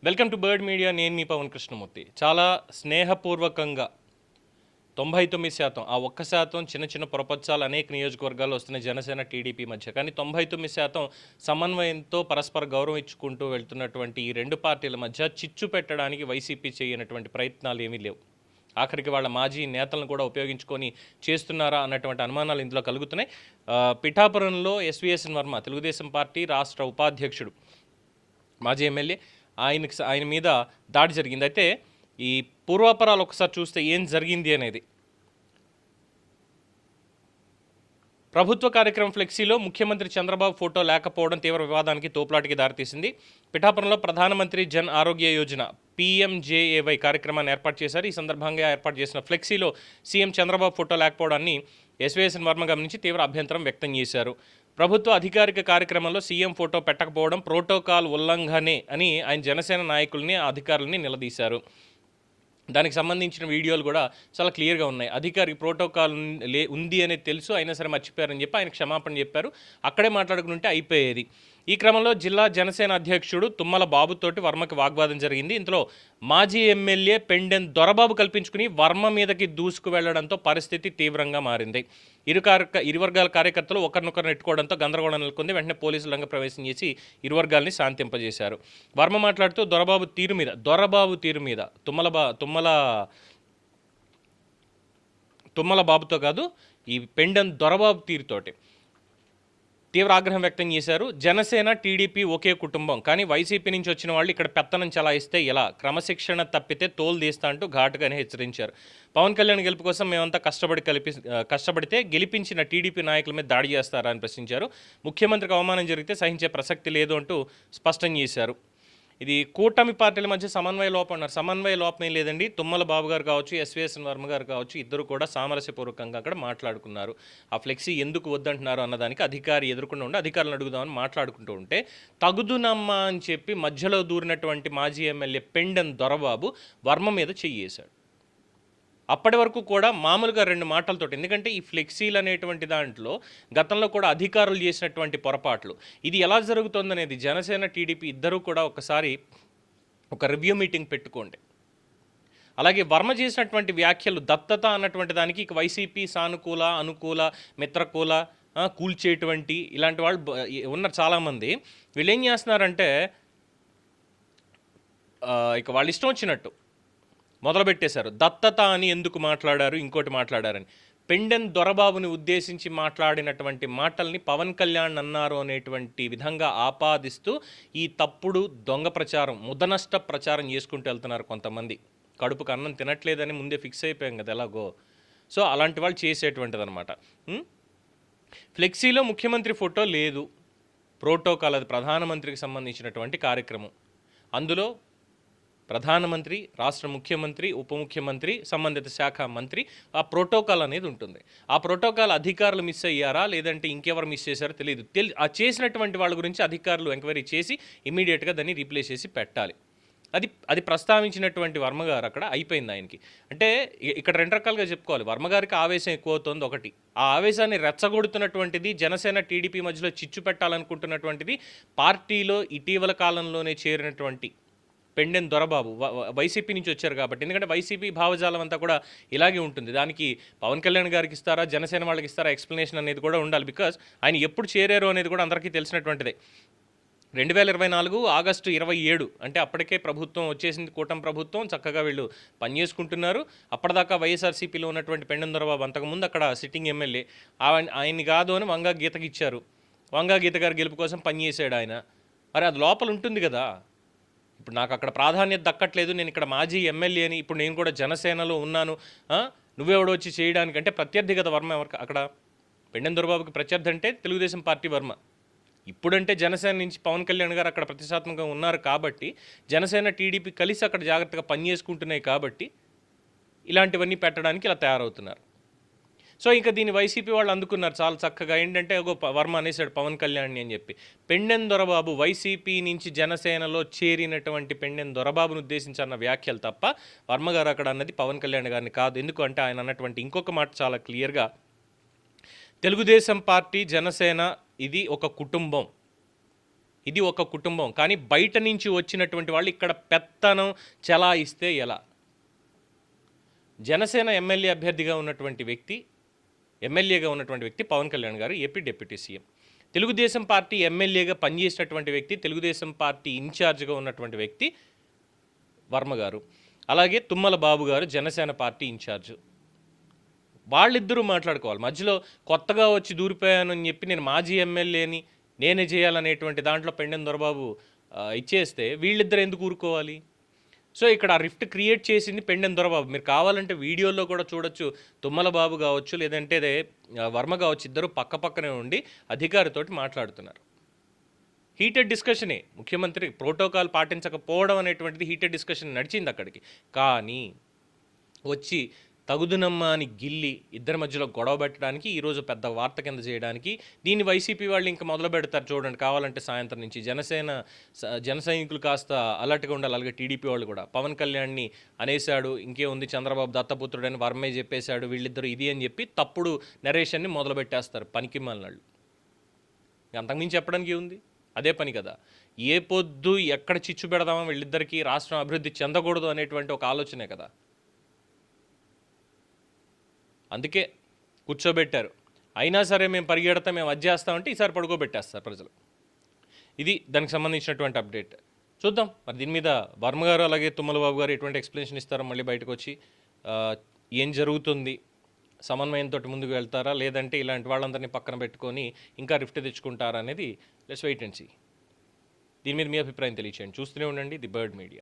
Welcome to bird media. నేను మీ పవన్ కృష్ణమూర్తి. చాలా స్నేహపూర్వకంగా 99% ఆ 1% చిన్న చిన్న పొరపచ్చాలు అనేక నియోజకవర్గాల్లో వస్తున్నాయి జనసేన టీడీపీ మధ్య. కానీ 99% సమన్వయంతో పరస్పర గౌరవం ఇచ్చుకుంటూ వెళ్తున్నటువంటి ఈ రెండు పార్టీల మధ్య చిచ్చు పెట్టడానికి వైసీపీ చేయనటువంటి ప్రయత్నాలు ఏమీ లేవు. ఆఖరికి వాళ్ళ మాజీ నేతలను కూడా ఉపయోగించుకొని చేస్తున్నారా అన్నటువంటి అనుమానాలు ఇందులో కలుగుతున్నాయి. పిఠాపురంలో ఎస్వీఎస్ఎన్ వర్మ, తెలుగుదేశం పార్టీ రాష్ట్ర ఉపాధ్యక్షుడు, మాజీ ఎమ్మెల్యే, ఆయన మీద దాడి జరిగింది. అయితే ఈ పూర్వాపరాలు ఒకసారి చూస్తే ఏం జరిగింది అనేది. ప్రభుత్వ కార్యక్రమం ఫ్లెక్సీలో ముఖ్యమంత్రి చంద్రబాబు ఫోటో లేకపోవడం తీవ్ర వివాదానికి, తోపులాటికి దారితీసింది. పిఠాపురంలో ప్రధానమంత్రి జన్ ఆరోగ్య యోజన PMJAY కార్యక్రమాన్ని ఏర్పాటు చేశారు. ఈ సందర్భంగా ఏర్పాటు చేసిన ఫ్లెక్సీలో సీఎం చంద్రబాబు ఫోటో లేకపోవడాన్ని ఎస్వీఎస్ఎన్ వర్మ గమనించి తీవ్ర అభ్యంతరం వ్యక్తం చేశారు. ప్రభుత్వ అధికారిక కార్యక్రమంలో సీఎం ఫోటో పెట్టకపోవడం ప్రోటోకాల్ ఉల్లంఘనే అని ఆయన జనసేన నాయకుల్ని, అధికారులని నిలదీశారు. దానికి సంబంధించిన వీడియోలు కూడా చాలా క్లియర్గా ఉన్నాయి. అధికారికి ప్రోటోకాల్ ఉంది అనేది తెలుసు, అయినా సరే మర్చిపోయారని చెప్పి ఆయన క్షమాపణ చెప్పారు. అక్కడే మాట్లాడుకుంటే అయిపోయేది. ఈ క్రమంలో జిల్లా జనసేన అధ్యక్షుడు తుమ్మల బాబుతోటి వర్మకి వాగ్వాదం జరిగింది. ఇందులో మాజీ ఎమ్మెల్యే పెండెన్ దొరబాబు కల్పించుకుని వర్మ మీదకి దూసుకు వెళ్లడంతో పరిస్థితి తీవ్రంగా మారింది. ఇరు వర్గాల కార్యకర్తలు ఒకరినొకరు నెట్టుకోవడంతో గందరగోళం నెలకొంది. వెంటనే పోలీసులు రంగప్రవేశం చేసి ఇరు వర్గాల్ని శాంతింపజేశారు. వర్మ మాట్లాడుతూ దొరబాబు తీరు మీద తుమ్మల బాబుతో కాదు, ఈ పెండెన్ దొరబాబు తీరుతోటి తీవ్ర ఆగ్రహం వ్యక్తం చేశారు. జనసేన టీడీపీ ఒకే కుటుంబం, కానీ వైసీపీ నుంచి వచ్చిన వాళ్ళు ఇక్కడ పెత్తనం చలాయిస్తే ఎలా, క్రమశిక్షణ తప్పితే తోలు తీస్తా అంటూ ఘాటుగానే హెచ్చరించారు. పవన్ కళ్యాణ్ గెలుపు కోసం మేమంతా కష్టపడితే గెలిపించిన టీడీపీ నాయకుల మీద దాడి చేస్తారా అని ప్రశ్నించారు. ముఖ్యమంత్రికి అవమానం జరిగితే సహించే ప్రసక్తి లేదు అంటూ స్పష్టం చేశారు. ఇది కూటమి పార్టీల మధ్య సమన్వయ లోపం అన్నారు. సమన్వయ లోపం ఏం లేదండి. తుమ్మల బాబు గారు కావచ్చు, ఎస్వీఎస్ఎన్ వర్మ గారు కావచ్చు, ఇద్దరు కూడా సామరస్యపూర్వకంగా అక్కడ మాట్లాడుకున్నారు. ఆ ఫ్లెక్సీ ఎందుకు వద్దంటున్నారు అన్నదానికి అధికారి ఎదుర్కొంటూ ఉండి అధికారులను అడుగుదామని మాట్లాడుకుంటూ ఉంటే తగుదునమ్మా అని చెప్పి మధ్యలో దూరినటువంటి మాజీ ఎమ్మెల్యే పెండెన్ దొరబాబు వర్మ మీద చెయ్యేశాడు. అప్పటి వరకు కూడా మామూలుగా రెండు మాటలతో, ఎందుకంటే ఈ ఫ్లెక్సీలు అనేటువంటి దాంట్లో గతంలో కూడా అధికారులు చేసినటువంటి పొరపాట్లు, ఇది ఎలా జరుగుతుందనేది జనసేన టీడీపీ ఇద్దరూ కూడా ఒకసారి ఒక రివ్యూ మీటింగ్ పెట్టుకోండి. అలాగే వర్మ చేసినటువంటి వ్యాఖ్యలు, దత్తత అన్నటువంటి దానికి ఇక వైసీపీ సానుకూల, అనుకూల, మిత్రకూల, కూల్చేటువంటి ఇలాంటి వాళ్ళు ఉన్నారు చాలామంది. వీళ్ళు ఏం చేస్తున్నారంటే ఇక వాళ్ళు ఇష్టం వచ్చినట్టు మొదలుపెట్టేశారు. దత్తత అని ఎందుకు మాట్లాడారు, ఇంకోటి మాట్లాడారని. పెండెన్ దొరబాబుని ఉద్దేశించి మాట్లాడినటువంటి మాటల్ని పవన్ కళ్యాణ్ అన్నారు అనేటువంటి విధంగా ఆపాదిస్తూ ఈ తప్పుడు దొంగ ప్రచారం, ముదనష్ట ప్రచారం చేసుకుంటూ వెళ్తున్నారు కొంతమంది. కడుపుకు అన్నం తినట్లేదని ముందే ఫిక్స్ అయిపోయాం కదా ఎలాగో. సో అలాంటి వాళ్ళు చేసేటువంటిది అనమాట. ఫ్లెక్సీలో ముఖ్యమంత్రి ఫోటో లేదు, ప్రోటోకాల్, అది ప్రధానమంత్రికి సంబంధించినటువంటి కార్యక్రమం. అందులో ప్రధానమంత్రి, రాష్ట్ర ముఖ్యమంత్రి, ఉప ముఖ్యమంత్రి, సంబంధిత శాఖ మంత్రి, ఆ ప్రోటోకాల్ అనేది ఉంటుంది. ఆ ప్రోటోకాల్ అధికారులు మిస్ అయ్యారా లేదంటే ఇంకెవరు మిస్ చేశారో తెలియదు. ఆ చేసినటువంటి వాళ్ళ గురించి అధికారులు ఎంక్వైరీ చేసి ఇమీడియట్గా దాన్ని రీప్లేస్ చేసి పెట్టాలి. అది ప్రస్తావించినటువంటి వర్మగారు అక్కడ అయిపోయింది ఆయనకి. అంటే ఇక్కడ రెండు రకాలుగా చెప్పుకోవాలి. వర్మగారికి ఆవేశం ఎక్కువ అవుతుంది ఒకటి. ఆ ఆవేశాన్ని రెచ్చగొడుతున్నటువంటిది, జనసేన టీడీపీ మధ్యలో చిచ్చు పెట్టాలనుకుంటున్నటువంటిది పార్టీలో ఇటీవల కాలంలోనే చేరినటువంటి పెండెన్ దొరబాబు. వైసీపీ నుంచి వచ్చారు కాబట్టి, ఎందుకంటే వైసీపీ భావజాలం అంతా కూడా ఇలాగే ఉంటుంది. దానికి పవన్ కళ్యాణ్ గారికి ఇస్తారా, జనసేన వాళ్ళకి ఇస్తారా, ఎక్స్ప్లెనేషన్ అనేది కూడా ఉండాలి. బికాజ్ ఆయన ఎప్పుడు చేరారు అనేది కూడా అందరికీ తెలిసినటువంటిదే. 2024 ఆగస్టు 27, అంటే అప్పటికే ప్రభుత్వం వచ్చేసింది, కూటమి ప్రభుత్వం. చక్కగా వీళ్ళు పనిచేసుకుంటున్నారు. అప్పటిదాకా వైఎస్ఆర్సీపీలో ఉన్నటువంటి పెండెన్ దొరబాబు అంతకుముందు అక్కడ సిట్టింగ్ ఎమ్మెల్యే, ఆయన్ని కాదు అని వంగా గీతకి ఇచ్చారు. వంగా గీత గారి గెలుపు కోసం పనిచేసాడు ఆయన. మరి అది లోపల ఉంటుంది కదా. ఇప్పుడు నాకు అక్కడ ప్రాధాన్యత దక్కట్లేదు, నేను ఇక్కడ మాజీ ఎమ్మెల్యేని, ఇప్పుడు నేను కూడా జనసేనలో ఉన్నాను, నువ్వెవడో వచ్చి చేయడానికి అంటే ప్రత్యర్థి కదా వర్మ. ఎవరికి అక్కడ పెండెన్ దొరబాబుకి ప్రత్యర్థి అంటే తెలుగుదేశం పార్టీ వర్మ. ఇప్పుడంటే జనసేన నుంచి పవన్ కళ్యాణ్ గారు అక్కడ ప్రతిష్టాత్మకంగా ఉన్నారు కాబట్టి, జనసేన టీడీపీ కలిసి అక్కడ జాగ్రత్తగా పనిచేసుకుంటున్నాయి కాబట్టి ఇలాంటివన్నీ పెట్టడానికి ఇలా తయారవుతున్నారు. సో ఇంకా దీన్ని వైసీపీ వాళ్ళు అందుకున్నారు చాలా చక్కగా. ఏంటంటే వర్మ అనేసాడు పవన్ కళ్యాణ్ని అని చెప్పి. పెండెన్ దొరబాబు వైసీపీ నుంచి జనసేనలో చేరినటువంటి పెండెన్ దొరబాబును ఉద్దేశించిన వ్యాఖ్యలు తప్ప వర్మ గారు అక్కడ అన్నది పవన్ కళ్యాణ్ గారిని కాదు. ఎందుకంటే ఆయన అన్నటువంటి ఇంకొక మాట చాలా క్లియర్గా, తెలుగుదేశం పార్టీ, జనసేన ఇది ఒక కుటుంబం, ఇది ఒక కుటుంబం. కానీ బయట నుంచి వచ్చినటువంటి వాళ్ళు ఇక్కడ పెత్తనం చెలాయిస్తే ఎలా? జనసేన ఎమ్మెల్యే అభ్యర్థిగా ఉన్నటువంటి వ్యక్తి, ఎమ్మెల్యేగా ఉన్నటువంటి వ్యక్తి పవన్ కళ్యాణ్ గారు, AP deputy CM. Telugu Desam party ఎమ్మెల్యేగా పనిచేసినటువంటి వ్యక్తి, తెలుగుదేశం పార్టీ ఇన్ఛార్జ్గా ఉన్నటువంటి వ్యక్తి వర్మ గారు. అలాగే తుమ్మల బాబు గారు జనసేన పార్టీ ఇన్ఛార్జ్. వాళ్ళిద్దరూ మాట్లాడుకోవాలి. మధ్యలో కొత్తగా వచ్చి దూరిపోయానని చెప్పి నేను మాజీ ఎమ్మెల్యేని నేనే చేయాలనేటువంటి దాంట్లో పెండెం దొరబాబు ఇచ్చేస్తే వీళ్ళిద్దరు ఎందుకు ఊరుకోవాలి? సో ఇక్కడ ఆ రిఫ్ట్ క్రియేట్ చేసింది పెండెం దొరబాబు. మీరు కావాలంటే వీడియోలో కూడా చూడొచ్చు. తుమ్మల బాబు కావచ్చు, లేదంటే వర్మ కావచ్చు, ఇద్దరు పక్క పక్కనే ఉండి అధికారితోటి మాట్లాడుతున్నారు. హీటెడ్ డిస్కషనే. ముఖ్యమంత్రి ప్రోటోకాల్ పాటించకపోవడం అనేటువంటిది హీటెడ్ డిస్కషన్ నడిచింది అక్కడికి. కానీ వచ్చి తగుదునమ్మా అని గిల్లి ఇద్దరి మధ్యలో గొడవ పెట్టడానికి, ఈరోజు పెద్ద వార్త కింద చేయడానికి, దీన్ని వైసీపీ వాళ్ళు ఇంకా మొదలు పెడతారు చూడండి. కావాలంటే సాయంత్రం నుంచి జన సైనికులు కాస్త అలర్ట్గా ఉండాలి. అలాగే టీడీపీ వాళ్ళు కూడా పవన్ కళ్యాణ్ని అనేశాడు, ఇంకేముంది చంద్రబాబు దత్తపుత్రుడని వర్మే చెప్పేశాడు, వీళ్ళిద్దరూ ఇది అని చెప్పి తప్పుడు నరేషన్ని మొదలు పెట్టేస్తారు పనికి మాలినాళ్ళు. అంతకుమించి చెప్పడానికి ఉంది, అదే పని కదా. ఏ పొద్దు ఎక్కడ చిచ్చు పెడదామో వీళ్ళిద్దరికీ రాష్ట్రం అభివృద్ధి చెందకూడదు అనేటువంటి ఒక ఆలోచనే కదా. అందుకే కూర్చోబెట్టారు. అయినా సరే మేము పరిగెడతాం, మేము అది చేస్తామంటే ఈసారి పడుకోబెట్టేస్తారు ప్రజలు. ఇది దానికి సంబంధించినటువంటి అప్డేట్. చూద్దాం మరి దీని మీద వర్మ గారు అలాగే తుమ్మల బాబు గారు ఎటువంటి ఎక్స్ప్లెనేషన్ ఇస్తారో, మళ్ళీ బయటకు వచ్చి ఏం జరుగుతుంది, సమన్వయంతో ముందుకు వెళ్తారా, లేదంటే ఇలాంటి వాళ్ళందరినీ పక్కన పెట్టుకొని ఇంకా రిఫ్ట్ తెచ్చుకుంటారా అనేది లెట్స్ వెయిట్ అండ్ సీ. దీని మీద మీ అభిప్రాయం తెలియచేయండి. చూస్తూనే ఉండండి ది బర్డ్ మీడియా.